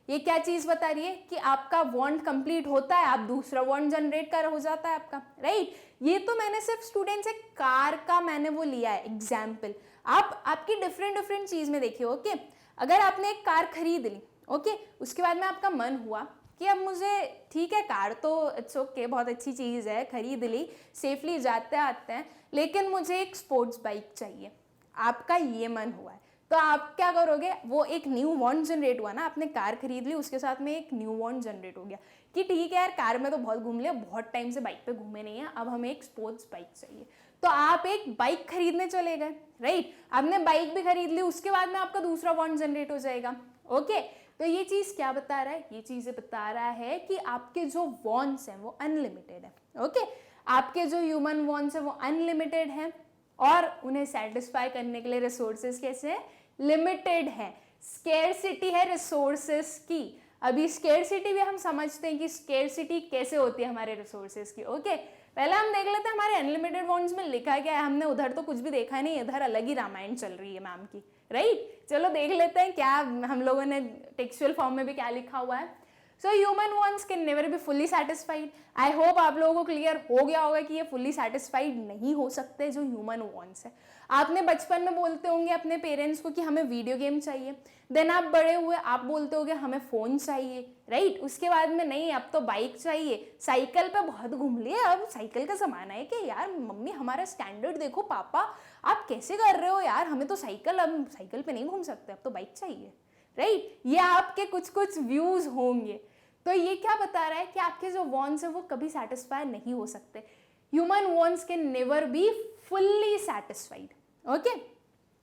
Speaker 1: ये क्या चीज बता रही है कि आपका वांट कंप्लीट होता है, आप दूसरा वांट जनरेट कर हो जाता है आपका, राइट। ये तो मैंने सिर्फ स्टूडेंट्स एक कार का मैंने वो लिया है एग्जाम्पल। आप आपकी डिफरेंट चीज में देखिए। ओके, अगर आपने एक कार खरीद ली, ओके, उसके बाद में आपका मन हुआ कि अब मुझे, ठीक है कार तो इट्स ओके, बहुत अच्छी चीज़ है, खरीद ली, सेफली जाते आते हैं, लेकिन मुझे एक स्पोर्ट्स बाइक चाहिए, आपका ये मन हुआ है, तो आप क्या करोगे, वो एक न्यू वांट जनरेट हुआ ना, आपने कार खरीद ली, उसके साथ में एक न्यू वांट जनरेट हो गया कि ठीक है यार, कार में तो बहुत घूम लिया, बहुत टाइम से बाइक पे घूमे नहीं है, अब हमें एक स्पोर्ट्स बाइक चाहिए, तो आप एक बाइक खरीदने चले गए, राइट। आपने बाइक भी खरीद ली, उसके बाद में आपका दूसरा वांट जनरेट हो जाएगा। ओके, तो ये चीज़ क्या बता रहा है, ये चीज़ बता रहा है कि आपके जो वॉन्ट्स हैं वो अनलिमिटेड है। ओके, आपके जो ह्यूमन वॉन्ट्स हैं वो अनलिमिटेड हैं और उन्हें सेटिस्फाई करने के लिए रिसोर्सेज कैसे हैं, लिमिटेड है। स्केर्सिटी है रिसोर्सेज की। अभी स्केर्सिटी भी हम समझते हैं कि स्केर्सिटी कैसे होती है हमारे रिसोर्सेज की। ओके, पहले हम देख लेते हैं हमारे अनलिमिटेड वॉन्ट्स में लिखा क्या है। हमने उधर तो कुछ भी देखा नहीं, इधर अलग ही रामायण चल रही है मैम की, राइट। चलो देख लेते हैं क्या हम लोगों ने टेक्सचुअल फॉर्म में भी क्या लिखा हुआ है। So human wants can never be fully satisfied. I hope आप लोगों को क्लियर हो गया होगा कि ये फुल्ली सेटिस्फाइड नहीं हो सकते जो ह्यूमन वॉन्ट्स है। आपने बचपन में बोलते होंगे अपने पेरेंट्स को कि हमें वीडियो गेम चाहिए, देन आप बड़े हुए आप बोलते होंगे हमें फ़ोन चाहिए, राइट। उसके बाद में नहीं अब तो बाइक चाहिए, साइकिल पे बहुत घूम लिए, अब साइकिल का ज़माना है कि यार मम्मी हमारा स्टैंडर्ड देखो, पापा आप कैसे कर रहे हो यार, हमें तो साइकिल, अब साइकिल पे नहीं घूम सकते, अब तो बाइक चाहिए, राइट। ये आपके कुछ व्यूज़ होंगे। तो ये क्या बता रहा है कि आपके जो वॉन्ट्स है वो कभी सेटिस्फाई नहीं हो सकते। Human wants can never be fully satisfied. Okay,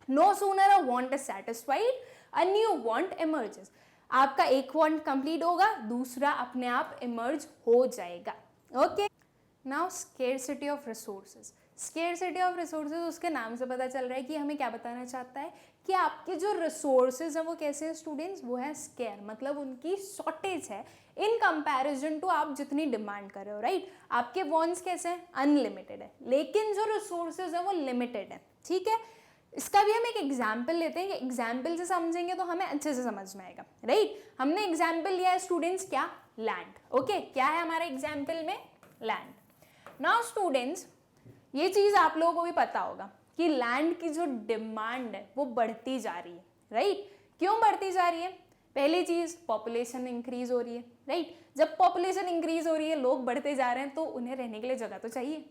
Speaker 1: no sooner a want is satisfied a new want emerges. आपका एक वांट कंप्लीट होगा, दूसरा अपने आप इमर्ज हो जाएगा। Okay, now scarcity of resources. Scarcity of resources, उसके नाम से पता चल रहा है कि हमें क्या बताना चाहता है कि आपके जो रिसोर्सेज हैं वो कैसे हैं स्टूडेंट्स, वो है स्केयर, मतलब उनकी शॉर्टेज है इन कंपैरिजन टू आप जितनी डिमांड कर रहे हो, राइट। आपके वॉन्ट्स कैसे हैं, अनलिमिटेड है, लेकिन जो रिसोर्सेज है वो लिमिटेड है, ठीक है। इसका भी हम एक एग्जाम्पल लेते हैं कि एग्जाम्पल से समझेंगे तो हमें अच्छे से समझ में आएगा, राइट। हमने एग्जाम्पल लिया है स्टूडेंट्स, क्या, लैंड। ओके, क्या है हमारे एग्जाम्पल में, लैंड। नाउ स्टूडेंट्स, ये चीज़ आप लोगों को भी पता होगा कि लैंड की जो डिमांड है वो बढ़ती जा रही है, राइट। क्यों बढ़ती जा रही है, पहली चीज़ पॉपुलेशन इंक्रीज हो रही है, राइट। जब पॉपुलेशन इंक्रीज हो रही है, लोग बढ़ते जा रहे हैं, तो उन्हें रहने के लिए जगह तो चाहिए,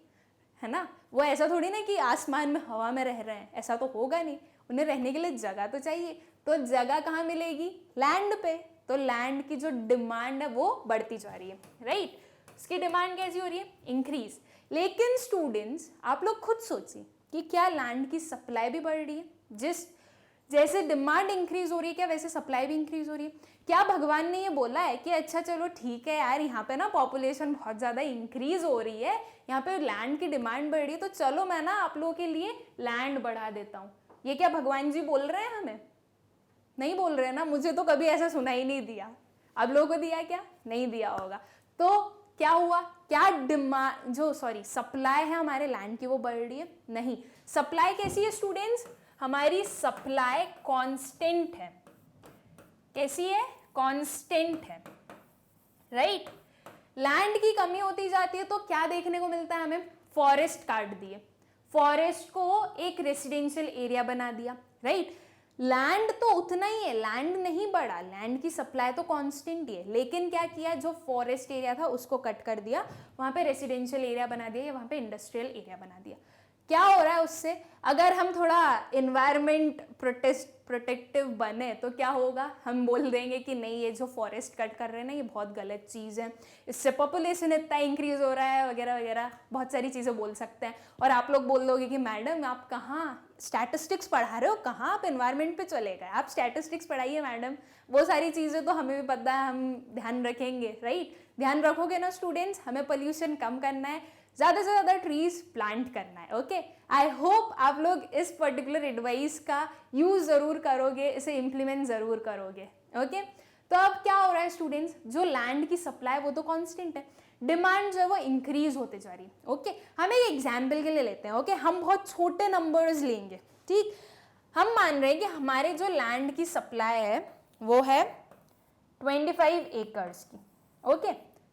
Speaker 1: है ना। वो ऐसा थोड़ी ना कि आसमान में हवा में रह रहे हैं, ऐसा तो होगा नहीं, उन्हें रहने के लिए जगह तो चाहिए। तो जगह कहाँ मिलेगी, लैंड पे। तो लैंड की जो डिमांड है वो बढ़ती जा रही है, राइट। उसकी डिमांड कैसी हो रही है, इंक्रीज। लेकिन स्टूडेंट्स आप लोग खुद सोचिए कि क्या लैंड की सप्लाई भी बढ़ रही है, जैसे डिमांड इंक्रीज हो रही है क्या वैसे सप्लाई भी इंक्रीज हो रही है। क्या भगवान ने ये बोला है कि अच्छा चलो ठीक है यार, यहाँ पे ना पॉपुलेशन बहुत ज़्यादा इंक्रीज हो रही है, यहाँ पे लैंड की डिमांड बढ़ रही है, तो चलो मैं ना आप लोगों के लिए लैंड बढ़ा देता हूँ। ये क्या भगवान जी बोल रहे हैं, हमें नहीं बोल रहे हैं ना, मुझे तो कभी ऐसा सुना ही नहीं दिया। आप लोगों को दिया क्या, नहीं दिया होगा। तो क्या हुआ, क्या डिमांड सप्लाई है हमारे लैंड की वो बढ़ रही है, नहीं। सप्लाई कैसी है स्टूडेंट्स, हमारी सप्लाई कांस्टेंट है। कैसी है, कांस्टेंट है, राइट। लैंड की कमी होती जाती है तो क्या देखने को मिलता है हमें, फॉरेस्ट काट दिए, फॉरेस्ट को एक रेसिडेंशियल एरिया बना दिया, राइट। लैंड तो उतना ही है, लैंड नहीं बढ़ा, लैंड की सप्लाई तो कांस्टेंट ही है, लेकिन क्या किया, जो फॉरेस्ट एरिया था उसको कट कर दिया, वहाँ पे रेसिडेंशियल एरिया बना दिया या वहाँ पे इंडस्ट्रियल एरिया बना दिया। क्या हो रहा है उससे, अगर हम थोड़ा इन्वायरमेंट प्रोटेक्टिव बने तो क्या होगा, हम बोल देंगे कि नहीं ये जो फॉरेस्ट कट कर रहे हैं ना ये बहुत गलत चीज़ है, इससे पॉपुलेशन इतना इंक्रीज हो रहा है वगैरह वगैरह, बहुत सारी चीज़ें बोल सकते हैं। और आप लोग बोल दोगे कि मैडम आप कहाँ स्टैटिस्टिक्स पढ़ा रहे हो, कहाँ आप इन्वायरमेंट पे चले गए, आप स्टैटिस्टिक्स पढ़ाइए मैडम, वो सारी चीज़ें तो हमें भी पता है, हम ध्यान रखेंगे, राइट। ध्यान रखोगे ना स्टूडेंट्स, हमें पोल्यूशन कम करना है, ज़्यादा से ज़्यादा ट्रीज प्लांट करना है। ओके, आई होप आप लोग इस पर्टिकुलर एडवाइस का यूज़ ज़रूर करोगे, इसे इम्प्लीमेंट ज़रूर करोगे। ओके, तो अब क्या हो रहा है स्टूडेंट्स, जो लैंड की सप्लाई वो तो कांस्टेंट है, डिमांड जो है वो इंक्रीज होते जा रही है। ओके, हम एक एग्जाम्पल के लिए लेते हैं। ओके, हम बहुत छोटे नंबर्स लेंगे, ठीक। हम मान रहे हैं कि हमारे जो लैंड की सप्लाई है वो है 25 एकर्स की, ओके,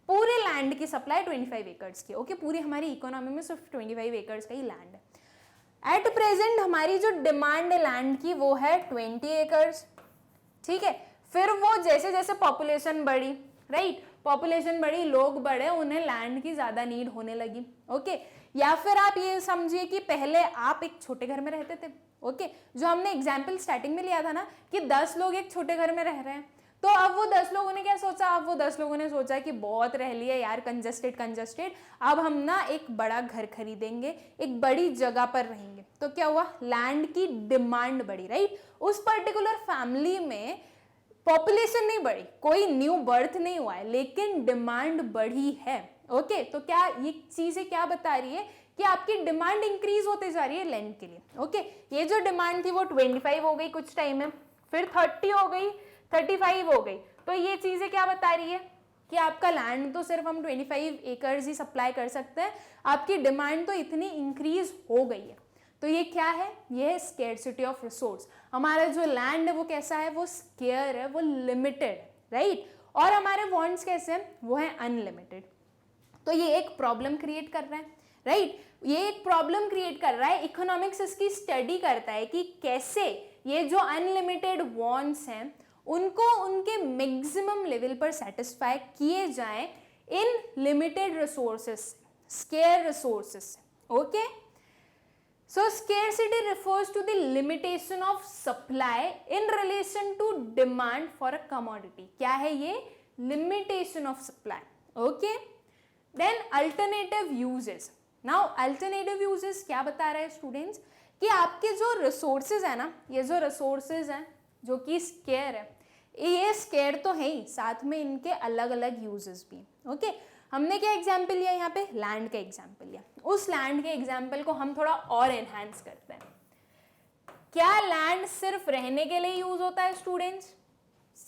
Speaker 1: पूरे लैंड की सप्लाई 25 एकर्स की, ओके, पूरी हमारी इकोनॉमी में सिर्फ 25 एकर्स का ही लैंड है। एट प्रेजेंट हमारी जो डिमांड है लैंड की वो है 20 एकर्स, ठीक है। फिर वो जैसे जैसे पॉपुलेशन बढ़ी, राइट, पॉपुलेशन बढ़ी, लोग बढ़े, उन्हें लैंड की ज्यादा नीड होने लगी, ओके। या फिर आप ये समझिए कि पहले आप एक छोटे घर में रहते थे, ओके, जो हमने एग्जाम्पल स्टार्टिंग में लिया था ना कि 10 लोग एक छोटे घर में रह रहे हैं, तो अब वो 10 लोगों ने क्या सोचा, अब वो 10 लोगों ने सोचा कि बहुत रह लिया यार, कंजस्टेड, अब हम ना एक बड़ा घर खरीदेंगे, एक बड़ी जगह पर रहेंगे। तो क्या हुआ, लैंड की डिमांड बढ़ी, राइट। उस पर्टिकुलर फैमिली में पॉपुलेशन नहीं बढ़ी, कोई न्यू बर्थ नहीं हुआ है, लेकिन डिमांड बढ़ी है, ओके। तो क्या ये चीजें क्या बता रही है कि आपकी डिमांड इंक्रीज होते जा रही है लैंड के लिए, ओके। ये जो डिमांड थी वो 25 हो गई कुछ टाइम में, फिर 30 हो गई, 35 हो गई। तो ये चीजें क्या बता रही है कि आपका लैंड तो सिर्फ हम 25 एकर्स ही सप्लाई कर सकते हैं, आपकी डिमांड तो इतनी इंक्रीज हो गई है। तो ये क्या है, ये है स्केर्सिटी ऑफ रिसोर्स। हमारा जो लैंड है वो कैसा है, वो स्केयर है, वो लिमिटेड, राइट। और हमारे वांट्स कैसे हैं, वो है अनलिमिटेड। तो ये एक प्रॉब्लम क्रिएट कर रहा है, राइट, ये एक प्रॉब्लम क्रिएट कर रहा है। इकोनॉमिक्स इसकी स्टडी करता है कि कैसे ये जो अनलिमिटेड वांट्स हैं उनको उनके मैक्सिमम लेवल पर सेटिस्फाई किए जाएं in limited resources, square resources, okay. So scarcity refers to the limitation of supply in relation to demand for a commodity. क्या है ये, limitation of supply, okay. Then alternative uses. Now alternative uses क्या बता रहा है students कि आपके जो resources है ना, ये जो resources हैं जो कि scarce है, ये scarce तो है ही, साथ में इनके अलग अलग uses भी, okay. हमने क्या एग्जाम्पल लिया यहाँ पे, लैंड का एग्जाम्पल लिया। उस लैंड के एग्जाम्पल को हम थोड़ा और एनहांस करते हैं। क्या लैंड सिर्फ रहने के लिए यूज होता है स्टूडेंट्स?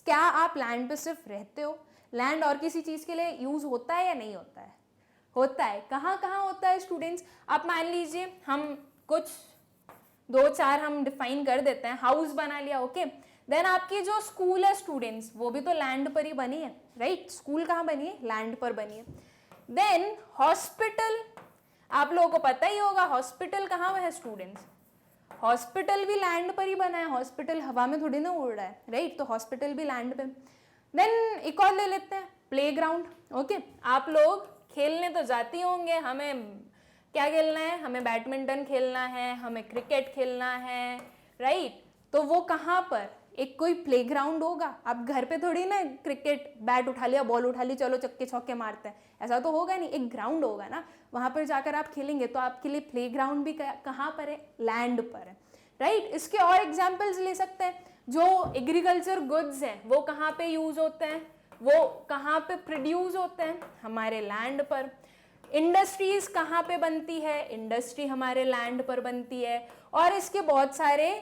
Speaker 1: क्या आप लैंड पे सिर्फ रहते हो? लैंड और किसी चीज के लिए यूज होता है या नहीं होता है? होता है। कहाँ कहाँ होता है स्टूडेंट्स? आप मान लीजिए हम कुछ 2-4 हम डिफाइन कर देते हैं। हाउस बना लिया, ओके। देन आपकी जो स्कूल है स्टूडेंट्स, वो भी तो लैंड पर ही बनी है, राइट। स्कूल कहाँ बनी है? लैंड पर बनी है। देन हॉस्पिटल, आप लोगों को पता ही होगा हॉस्पिटल कहाँ है स्टूडेंट्स, हॉस्पिटल भी लैंड पर ही बना है, हॉस्पिटल हवा में थोड़ी ना उड़ रहा है, राइट। तो हॉस्पिटल भी लैंड पे। देन एक और ले लेते हैं, प्लेग्राउंड, ओके। आप लोग खेलने तो जाती होंगे, हमें क्या खेलना है, हमें बैडमिंटन खेलना है, हमें क्रिकेट खेलना है, राइट। तो वो कहाँ पर, एक कोई प्लेग्राउंड होगा। आप घर पे थोड़ी ना क्रिकेट बैट उठा लिया, बॉल उठा ली, चलो चक्के चौके मारते हैं, ऐसा तो होगा नहीं। एक ग्राउंड होगा ना, वहां पर जाकर आप खेलेंगे। तो आपके लिए प्लेग्राउंड भी कहाँ पर है? लैंड पर है, राइट। इसके और एग्जाम्पल्स ले सकते हैं। जो एग्रीकल्चर गुड्स हैं वो कहाँ पे यूज होते हैं, वो कहाँ पे प्रोड्यूस होते हैं? हमारे लैंड पर। इंडस्ट्रीज कहाँ पे बनती है? इंडस्ट्री हमारे लैंड पर बनती है। और इसके बहुत सारे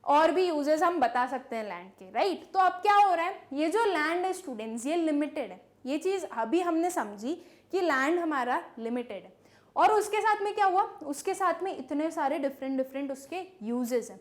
Speaker 1: और भी यूजेस हम बता सकते हैं लैंड के, राइट। तो अब क्या हो रहा है, ये जो लैंड है स्टूडेंट्स, ये लिमिटेड है। ये चीज अभी हमने समझी कि लैंड हमारा लिमिटेड है। और उसके साथ में क्या हुआ, उसके साथ में इतने सारे डिफरेंट उसके यूजेस हैं।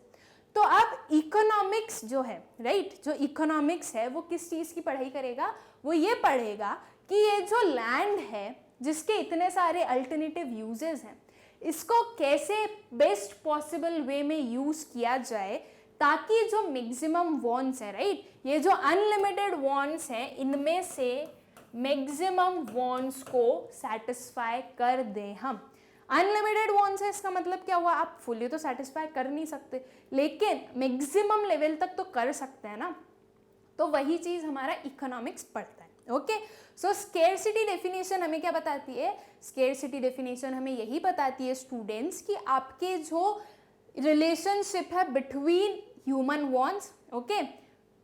Speaker 1: तो अब इकोनॉमिक्स जो है, राइट, जो इकोनॉमिक्स है वो किस चीज की पढ़ाई करेगा? वो ये पढ़ेगा कि ये जो लैंड है जिसके इतने सारे अल्टरनेटिव यूजेस हैं, इसको कैसे बेस्ट पॉसिबल वे में यूज किया जाए ताकि जो मैक्सिमम वांट्स है, राइट, ये जो अनलिमिटेड वांट्स हैं, इनमें से मैक्सिमम वांट्स को सेटिस्फाई कर दें हम। अनलिमिटेड वांट्स है, इसका मतलब क्या हुआ, आप फुली तो सेटिस्फाई कर नहीं सकते, लेकिन मैक्सिमम लेवल तक तो कर सकते हैं ना। तो वही चीज हमारा इकोनॉमिक्स पढ़ता है, ओके। सो स्केर्सिटी डेफिनेशन हमें क्या बताती है? स्केर्सिटी डेफिनेशन हमें यही बताती है स्टूडेंट्स कि आपके जो रिलेशनशिप है between human wants, okay,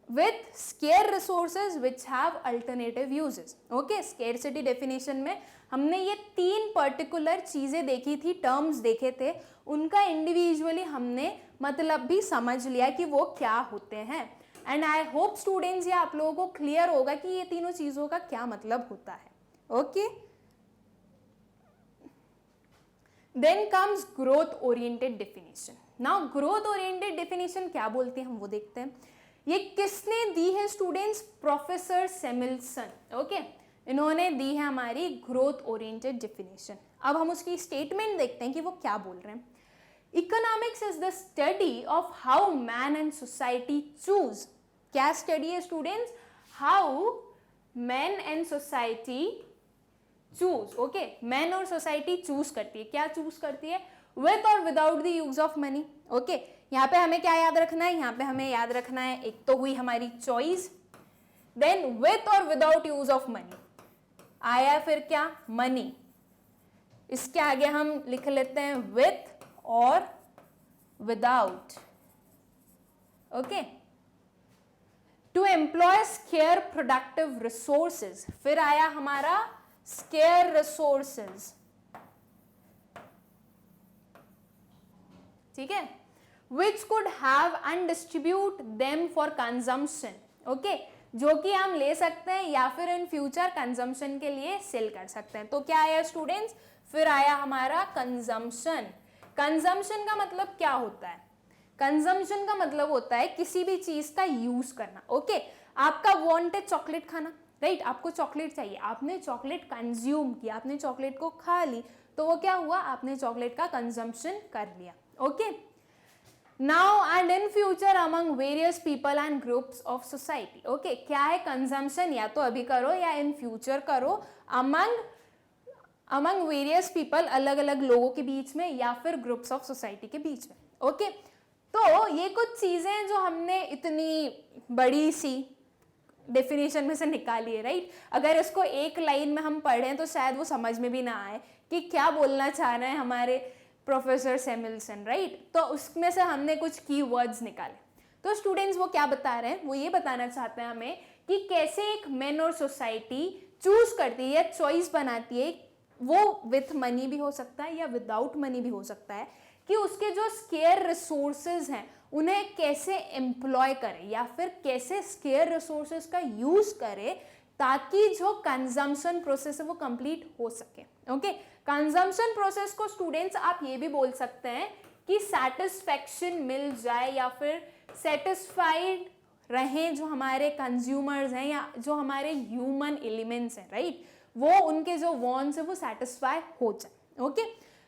Speaker 1: with scarce resources which have alternative uses, okay। scarcity definition में हमने ये 3 पर्टिकुलर चीजें देखी थी, टर्म्स देखे थे, उनका इंडिविजुअली हमने मतलब भी समझ लिया कि वो क्या होते हैं। एंड आई होप स्टूडेंट्स ये आप लोगों को क्लियर होगा कि ये तीनों चीजों का क्या मतलब होता है, okay. Then comes growth oriented definition. Now growth oriented definition क्या बोलते हैं हम वो देखते हैं। ये किसने दी है स्टूडेंट्स? Professor Samuelson. ओके, इन्होंने दी है हमारी ग्रोथ ओरिएंटेड डेफिनेशन। अब हम उसकी स्टेटमेंट देखते हैं कि वो क्या बोल रहे हैं। Economics is the study of how man and society choose. क्या स्टडी है students? How man and society choose. Okay, man और सोसाइटी चूज करती है। क्या चूज करती है? विथ और without the use of money. Okay, यहाँ पे हमें क्या याद रखना है? यहाँ पे हमें याद रखना है, एक तो हुई हमारी चॉइस, देन विथ और विदाउट यूज ऑफ मनी आया, फिर क्या? मनी। इसके आगे हम लिख लेते हैं विथ और without. Okay, to employ scarce productive resources, फिर आया हमारा स्केयर रिसोर्सेज। ठीक है, which could have and distribute them for consumption. Okay, जो कि हम ले सकते हैं या फिर इन फ्यूचर कंजम्पशन के लिए सेल कर सकते हैं। तो क्या आया स्टूडेंट्स? फिर आया हमारा कंजम्पशन। कंजम्पशन का मतलब क्या होता है? कंजम्पशन का मतलब होता है किसी भी चीज का यूज करना। ओके, आपका वांट है चॉकलेट खाना, राइट? आपको चॉकलेट चाहिए, आपने चॉकलेट कंज्यूम किया, आपने चॉकलेट को खा ली, तो वो क्या हुआ? आपने चॉकलेट का कंजम्पशन कर लिया। Okay, now and in future among various people and groups of society. Okay, क्या है कंजम्पशन? या तो अभी करो या इन फ्यूचर करो, अमंग वेरियस पीपल, अलग अलग लोगों के बीच में, या फिर ग्रुप्स ऑफ सोसाइटी के बीच में। ओके, तो ये कुछ चीजें जो हमने इतनी बड़ी सी डेफिनेशन में से निकाली है, राइट? अगर इसको एक लाइन में हम पढ़ें तो शायद वो समझ में भी ना आए कि क्या बोलना चाह रहे हैं हमारे प्रोफेसर सैमुअल्सन, राइट? तो उसमें से हमने कुछ की वर्ड्स निकाले। तो स्टूडेंट्स वो क्या बता रहे हैं? वो ये बताना चाहते हैं हमें कि कैसे एक मैन और सोसाइटी चूज करती है या चॉइस बनाती है, वो विथ मनी भी हो सकता है या विदाउट मनी भी हो सकता है, कि उसके जो स्केयर रिसोर्सेज हैं उन्हें कैसे एम्प्लॉय करे या फिर कैसे स्केयर रिसोर्सेज का यूज करे ताकि जो कंजम्पशन प्रोसेस है वो कंप्लीट हो सके। ओके, कंजम्पशन प्रोसेस को स्टूडेंट्स आप ये भी बोल सकते हैं कि सेटिस्फैक्शन मिल जाए या फिर सेटिस्फाइड रहें जो हमारे कंज्यूमर्स हैं या जो हमारे ह्यूमन एलिमेंट्स हैं, राइट? वो उनके जो वांट्स है वो सेटिस्फाई हो जाए। ओके,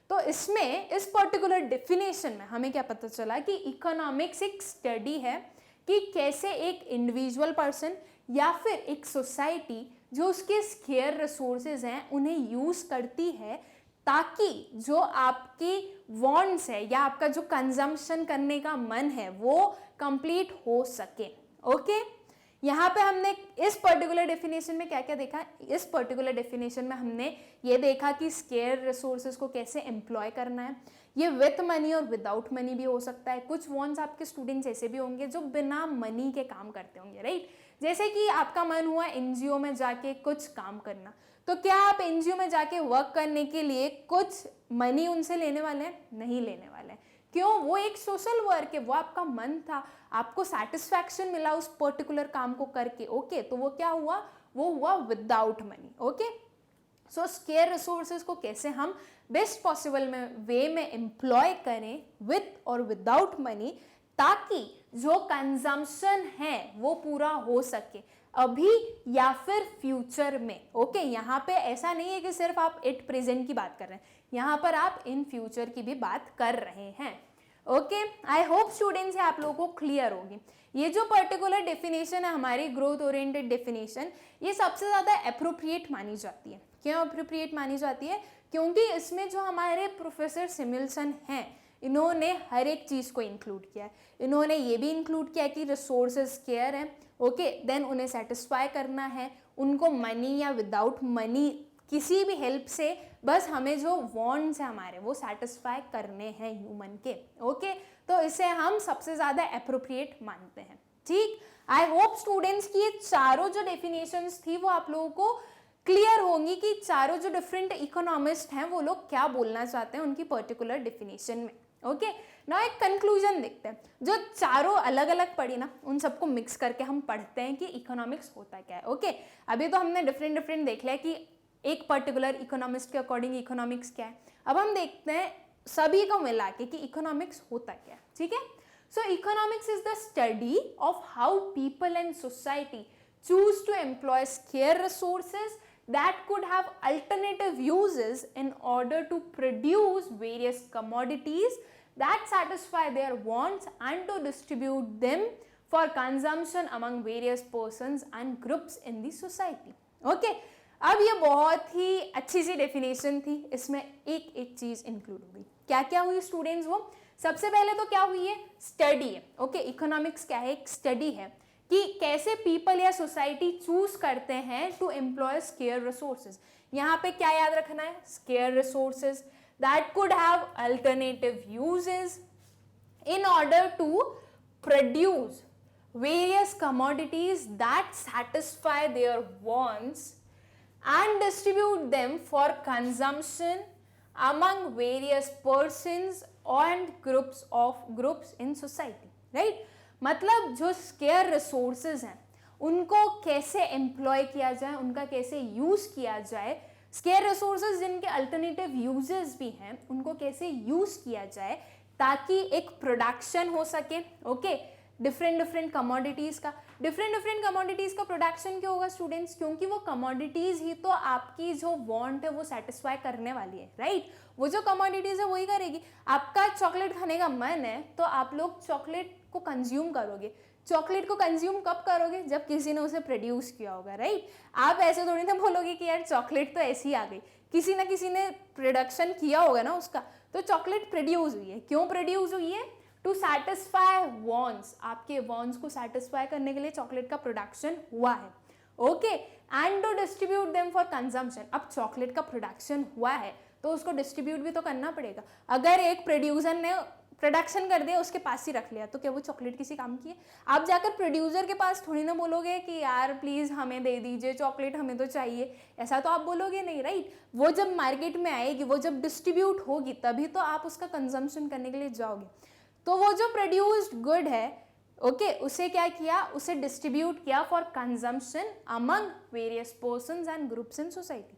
Speaker 1: तो इसमें इस पर्टिकुलर डेफिनेशन में हमें क्या पता चला कि इकोनॉमिक्स एक स्टडी है कि कैसे एक इंडिविजुअल पर्सन या फिर एक सोसाइटी जो उसके स्केयर रिसोर्सेज हैं उन्हें यूज करती है ताकि जो आपकी वांट्स है या आपका जो कंजम्पशन करने का मन है वो कंप्लीट हो सके। ओके, यहाँ पे हमने इस पर्टिकुलर डेफिनेशन में क्या क्या देखा? इस पर्टिकुलर डेफिनेशन में हमने ये देखा कि स्केयर रिसोर्सेज को कैसे एम्प्लॉय करना है। ये विथ मनी और विदाउट मनी भी हो सकता है। कुछ वॉन्ट्स आपके स्टूडेंट्स ऐसे भी होंगे जो बिना मनी के काम करते होंगे, राइट? जैसे कि आपका मन हुआ एनजीओ में जाके कुछ काम करना, तो क्या आप एनजीओ में जाके वर्क करने के लिए कुछ मनी उनसे लेने वाले हैं? नहीं लेने वाले हैं। क्यों? वो एक सोशल वर्क है, वो आपका मन था, आपको सेटिस्फैक्शन मिला उस पर्टिकुलर काम को करके। ओके, तो वो क्या हुआ? वो हुआ विदाउट मनी। ओके, सो स्केयर रिसोर्सेज को कैसे हम बेस्ट पॉसिबल वे में एम्प्लॉय करें विथ और विदाउट मनी ताकि जो कंजम्पशन है वो पूरा हो सके अभी या फिर फ्यूचर में। ओके, यहाँ पे ऐसा नहीं है कि सिर्फ आप एट प्रेजेंट की बात कर रहे हैं, यहाँ पर आप इन फ्यूचर की भी बात कर रहे हैं। ओके, आई होप स्टूडेंट्स आप लोगों को क्लियर होगी। ये जो पर्टिकुलर डेफिनेशन है हमारी ग्रोथ ओरिएंटेड डेफिनेशन, ये सबसे ज़्यादा अप्रोप्रिएट मानी जाती है। क्यों अप्रोप्रिएट मानी जाती है? क्योंकि इसमें जो हमारे प्रोफेसर सैमुअल्सन हैं इन्होंने हर एक चीज़ को इंक्लूड किया है। इन्होंने ये भी इंक्लूड किया कि रिसोर्सेज स्केयर हैं, ओके, देन उन्हें सेटिस्फाई करना है, उनको मनी या विदाउट मनी किसी भी हेल्प से बस हमें जो वांट्स हैं हमारे वो सेटिस्फाई करने हैं ह्यूमन के। ओके, तो इसे हम सबसे ज़्यादा अप्रोप्रिएट मानते हैं। ठीक, आई होप स्टूडेंट्स की ये चारों जो डेफिनेशंस थी वो आप लोगों को क्लियर होंगी कि चारों जो डिफरेंट इकोनॉमिस्ट हैं वो लोग क्या बोलना चाहते हैं उनकी पर्टिकुलर डेफिनेशन में। ओके, ना एक कंक्लूजन देखते हैं। जो चारों अलग अलग पढ़ी ना उन सबको मिक्स करके हम पढ़ते हैं कि इकोनॉमिक्स होता क्या है। ओके, अभी तो हमने डिफरेंट देख लिया कि एक पर्टिकुलर इकोनॉमिस्ट के अकॉर्डिंग इकोनॉमिक्स क्या है। अब हम देखते हैं सभी को मिला के कि इकोनॉमिक्स होता क्या है, ठीक है। So economics is the study of how people and society choose to employ scarce resources that could have alternative uses in order to produce various commodities that satisfy their wants and to distribute them for consumption among various persons and groups in the society. Okay? अब ये बहुत ही अच्छी सी definition थी, इसमें एक एक चीज include हो गई। क्या क्या हुई स्टूडेंट्स? वो सबसे पहले तो क्या हुई है? स्टडी है। ओके, इकोनॉमिक्स क्या है? एक स्टडी है कि कैसे पीपल या सोसाइटी चूज करते हैं टू एम्प्लॉय स्केयर रिसोर्सेज। यहाँ पे क्या याद रखना है? Scarce resources that could have alternative uses in order to produce various commodities that satisfy their wants and distribute them for consumption among various persons and groups in society, right? मतलब जो square resources हैं उनको कैसे employ किया जाए, उनका कैसे use किया जाए, स्केयर रिसोर्सेज जिनके अल्टरनेटिव यूजेस भी हैं उनको कैसे यूज किया जाए ताकि एक प्रोडक्शन हो सके। ओके, डिफरेंट कमोडिटीज का प्रोडक्शन क्यों होगा स्टूडेंट्स? क्योंकि वो कमोडिटीज ही तो आपकी जो वांट है वो सेटिस्फाई करने वाली है, राइट? वो जो कमोडिटीज है वही करेगी। आपका चॉकलेट खाने का मन है तो आप लोग चॉकलेट को कंज्यूम करोगे। चॉकलेट को कंज्यूम कब करोगे? जब किसी ने उसे प्रोड्यूस किया होगा, राइट? आप ऐसे थोड़ी ना बोलोगे कि यार चॉकलेट तो ऐसी आ गई, किसी ना किसी ने प्रोडक्शन किया होगा ना उसका, तो चॉकलेट प्रोड्यूस हुई है। क्यों प्रोड्यूस हुई है? टू सेटिस्फाई वॉन्ट्स, आपके वॉन्ट्स को सेटिस्फाई करने के लिए चॉकलेट का प्रोडक्शन हुआ है। Okay, and to distribute them for consumption. अब चॉकलेट का प्रोडक्शन हुआ है तो उसको डिस्ट्रीब्यूट भी तो करना पड़ेगा। अगर एक प्रोड्यूसर ने प्रोडक्शन कर दिया उसके पास ही रख लिया तो क्या वो चॉकलेट किसी काम की है? आप जाकर प्रोड्यूसर के पास थोड़ी ना बोलोगे कि यार प्लीज हमें दे दीजिए चॉकलेट, हमें तो चाहिए, ऐसा तो आप बोलोगे नहीं, राइट? वो जब मार्केट में आएगी, वो जब डिस्ट्रीब्यूट होगी तभी तो आप उसका कंजम्पशन करने के लिए जाओगे। तो वो जो प्रोड्यूस्ड गुड है, ओके, उसे क्या किया? उसे डिस्ट्रीब्यूट किया for consumption among various persons and groups in society,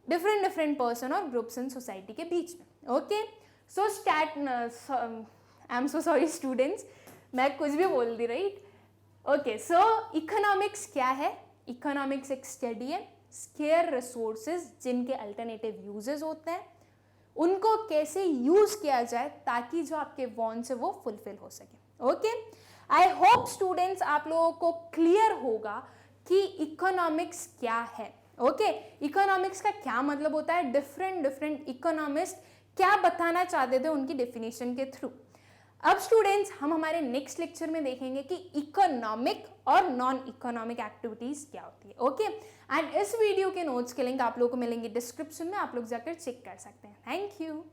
Speaker 1: different person और ग्रुप्स इन सोसाइटी के बीच में। Okay, so I am so sorry students, मैं कुछ भी बोल दी, राइट? ओके, सो इकोनॉमिक्स क्या है? इकोनॉमिक्स एक स्टडी है स्केयर रिसोर्सेज जिनके अल्टरनेटिव यूजेस होते हैं, उनको कैसे यूज किया जाए ताकि जो आपके वांट्स है वो फुलफिल हो सके। ओके, आई होप स्टूडेंट्स आप लोगों को क्लियर होगा कि इकोनॉमिक्स क्या है। ओके, इकोनॉमिक्स का क्या मतलब होता है, डिफरेंट इकोनॉमिस्ट क्या बताना चाहते थे उनकी डेफिनेशन के थ्रू। अब स्टूडेंट्स हम हमारे नेक्स्ट लेक्चर में देखेंगे कि इकोनॉमिक और नॉन इकोनॉमिक एक्टिविटीज क्या होती है। ओके, एंड इस वीडियो के नोट्स के लिंक आप लोगों को मिलेंगे डिस्क्रिप्शन में, आप लोग जाकर चेक कर सकते हैं। Thank you.